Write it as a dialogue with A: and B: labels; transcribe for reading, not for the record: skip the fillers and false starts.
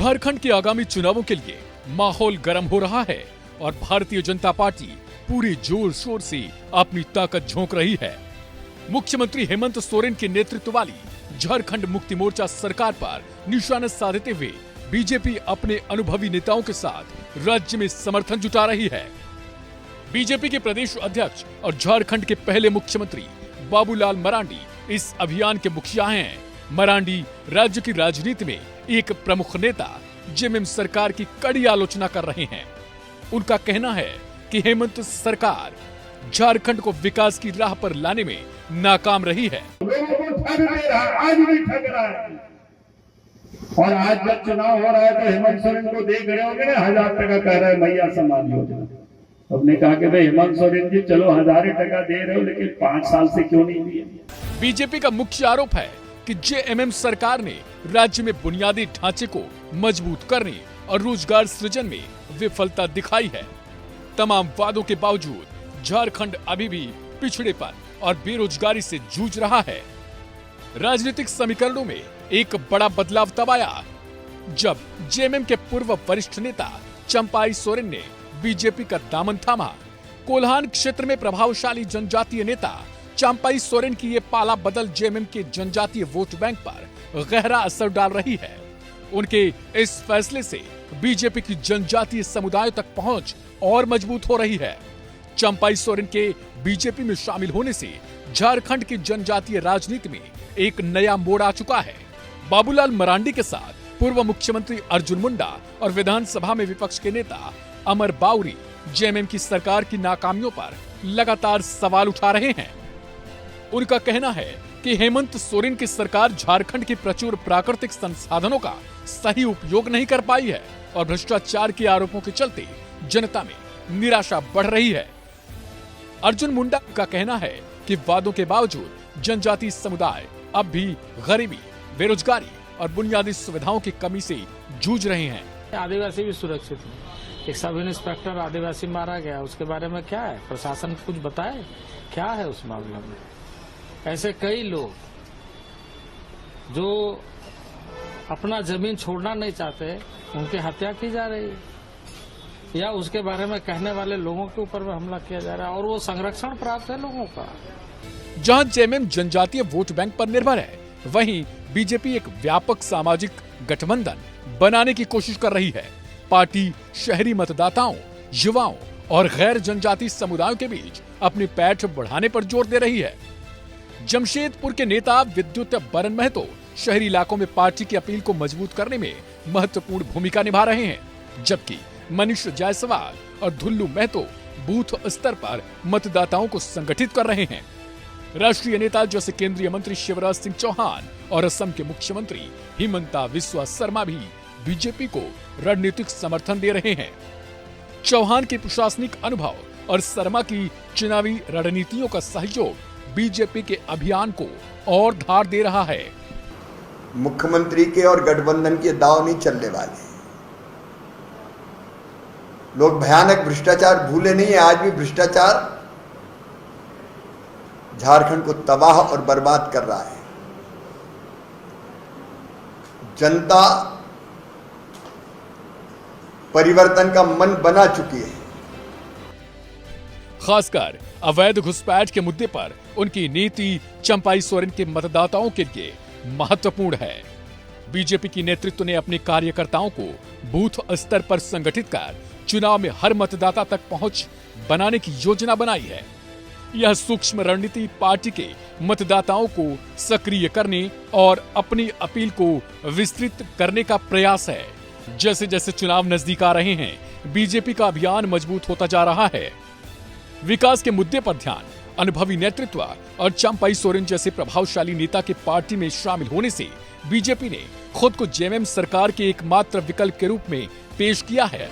A: झारखंड के आगामी चुनावों के लिए माहौल गर्म हो रहा है और भारतीय जनता पार्टी पूरे जोर शोर से अपनी ताकत झोंक रही है। मुख्यमंत्री हेमंत सोरेन के नेतृत्व वाली झारखंड मुक्ति मोर्चा सरकार पर निशाना साधते हुए बीजेपी अपने अनुभवी नेताओं के साथ राज्य में समर्थन जुटा रही है। बीजेपी के प्रदेश अध्यक्ष और झारखंड के पहले मुख्यमंत्री बाबूलाल मरांडी इस अभियान के मुखिया हैं। मरांडी राज्य की राजनीति में एक प्रमुख नेता जेएमएम सरकार की कड़ी आलोचना कर रहे हैं। उनका कहना है कि हेमंत सरकार झारखंड को विकास की राह पर लाने में नाकाम रही है।
B: लोगों को ठग दे रहा है, आज भी ठग रहा है। और आज जब चुनाव हो रहा है तो हेमंत सोरेन को देख रहे होंगे ना, 1000 टका कह रहा है मैया सम्मान योजना। हमने कहा कि भाई हेमंत सोरेन जी चलो 1000 टका दे रहे हो, लेकिन 5 साल से क्यों नहीं दिए।
A: बीजेपी का मुख्य आरोप है कि जेएमएम सरकार ने राज्य में बुनियादी ढांचे को मजबूत करने और रोजगार सृजन में विफलता दिखाई है। तमाम वादों के बावजूद झारखंड अभी भी पिछड़ेपन और बेरोजगारी से जूझ रहा है। राजनीतिक समीकरणों में एक बड़ा बदलाव तब आया जब जेएमएम के पूर्व वरिष्ठ नेता चंपाई सोरेन ने बीजेपी का दामन थामा। कोल्हान क्षेत्र में प्रभावशाली जनजातीय नेता चंपाई सोरेन की ये पाला बदल जेएमएम के जनजातीय वोट बैंक पर गहरा असर डाल रही है। उनके इस फैसले से बीजेपी की जनजातीय समुदायों तक पहुंच और मजबूत हो रही है। चंपाई सोरेन के बीजेपी में शामिल होने से झारखंड की जनजातीय राजनीति में एक नया मोड़ आ चुका है। बाबूलाल मरांडी के साथ पूर्व मुख्यमंत्री अर्जुन मुंडा और विधानसभा में विपक्ष के नेता अमर बाउरी जेएमएम की सरकार की नाकामियों पर लगातार सवाल उठा रहे हैं। उनका कहना है कि हेमंत सोरेन की सरकार झारखंड के प्रचुर प्राकृतिक संसाधनों का सही उपयोग नहीं कर पाई है और भ्रष्टाचार के आरोपों के चलते जनता में निराशा बढ़ रही है। अर्जुन मुंडा का कहना है कि वादों के बावजूद जनजातीय समुदाय अब भी गरीबी, बेरोजगारी और बुनियादी सुविधाओं की कमी से जूझ रहे हैं।
C: आदिवासी भी सुरक्षित है। एक सब इंस्पेक्टर आदिवासी मारा गया, उसके बारे में क्या है, प्रशासन कुछ बताए क्या है उस मामले में। ऐसे कई लोग जो अपना जमीन छोड़ना नहीं चाहते, उनकी हत्या की जा रही है या उसके बारे में कहने वाले लोगों के ऊपर में हमला किया जा रहा है और वो संरक्षण प्राप्त है लोगों का।
A: जहां जेएमएम जनजातीय वोट बैंक पर निर्भर है, वहीं बीजेपी एक व्यापक सामाजिक गठबंधन बनाने की कोशिश कर रही है। पार्टी शहरी मतदाताओं, युवाओं और गैर जनजातीय समुदायों के बीच अपनी पैठ बढ़ाने पर जोर दे रही है। जमशेदपुर के नेता विद्युत बरन महतो शहरी इलाकों में पार्टी की अपील को मजबूत करने में महत्वपूर्ण भूमिका निभा रहे हैं, जबकि मनीष जायसवाल और धुल्लू महतो बूथ स्तर पर मतदाताओं को संगठित कर रहे हैं। राष्ट्रीय नेता जैसे केंद्रीय मंत्री शिवराज सिंह चौहान और असम के मुख्यमंत्री हिमंता बिस्वा शर्मा भी बीजेपी को रणनीतिक समर्थन दे रहे हैं। चौहान के प्रशासनिक अनुभव और शर्मा की चुनावी रणनीतियों का सहयोग बीजेपी के अभियान को और धार दे रहा है।
D: मुख्यमंत्री के और गठबंधन के दांव नहीं चलने वाले। लोग भयानक भ्रष्टाचार भूले नहीं है, आज भी भ्रष्टाचार झारखंड को तबाह और बर्बाद कर रहा है। जनता परिवर्तन का मन बना चुकी है।
A: खासकर अवैध घुसपैठ के मुद्दे पर उनकी नीति चंपाई सोरेन के मतदाताओं के लिए महत्वपूर्ण है। बीजेपी की नेतृत्व ने अपने कार्यकर्ताओं को बूथ स्तर पर संगठित कर चुनाव में हर मतदाता तक पहुंच बनाने की योजना बनाई है। यह सूक्ष्म रणनीति पार्टी के मतदाताओं को सक्रिय करने और अपनी अपील को विस्तृत करने का प्रयास है। जैसे जैसे चुनाव नजदीक आ रहे हैं, बीजेपी का अभियान मजबूत होता जा रहा है। विकास के मुद्दे पर ध्यान, अनुभवी नेतृत्व और चंपाई सोरेन जैसे प्रभावशाली नेता के पार्टी में शामिल होने से बीजेपी ने खुद को जेएमएम सरकार के एकमात्र विकल्प के रूप में पेश किया है।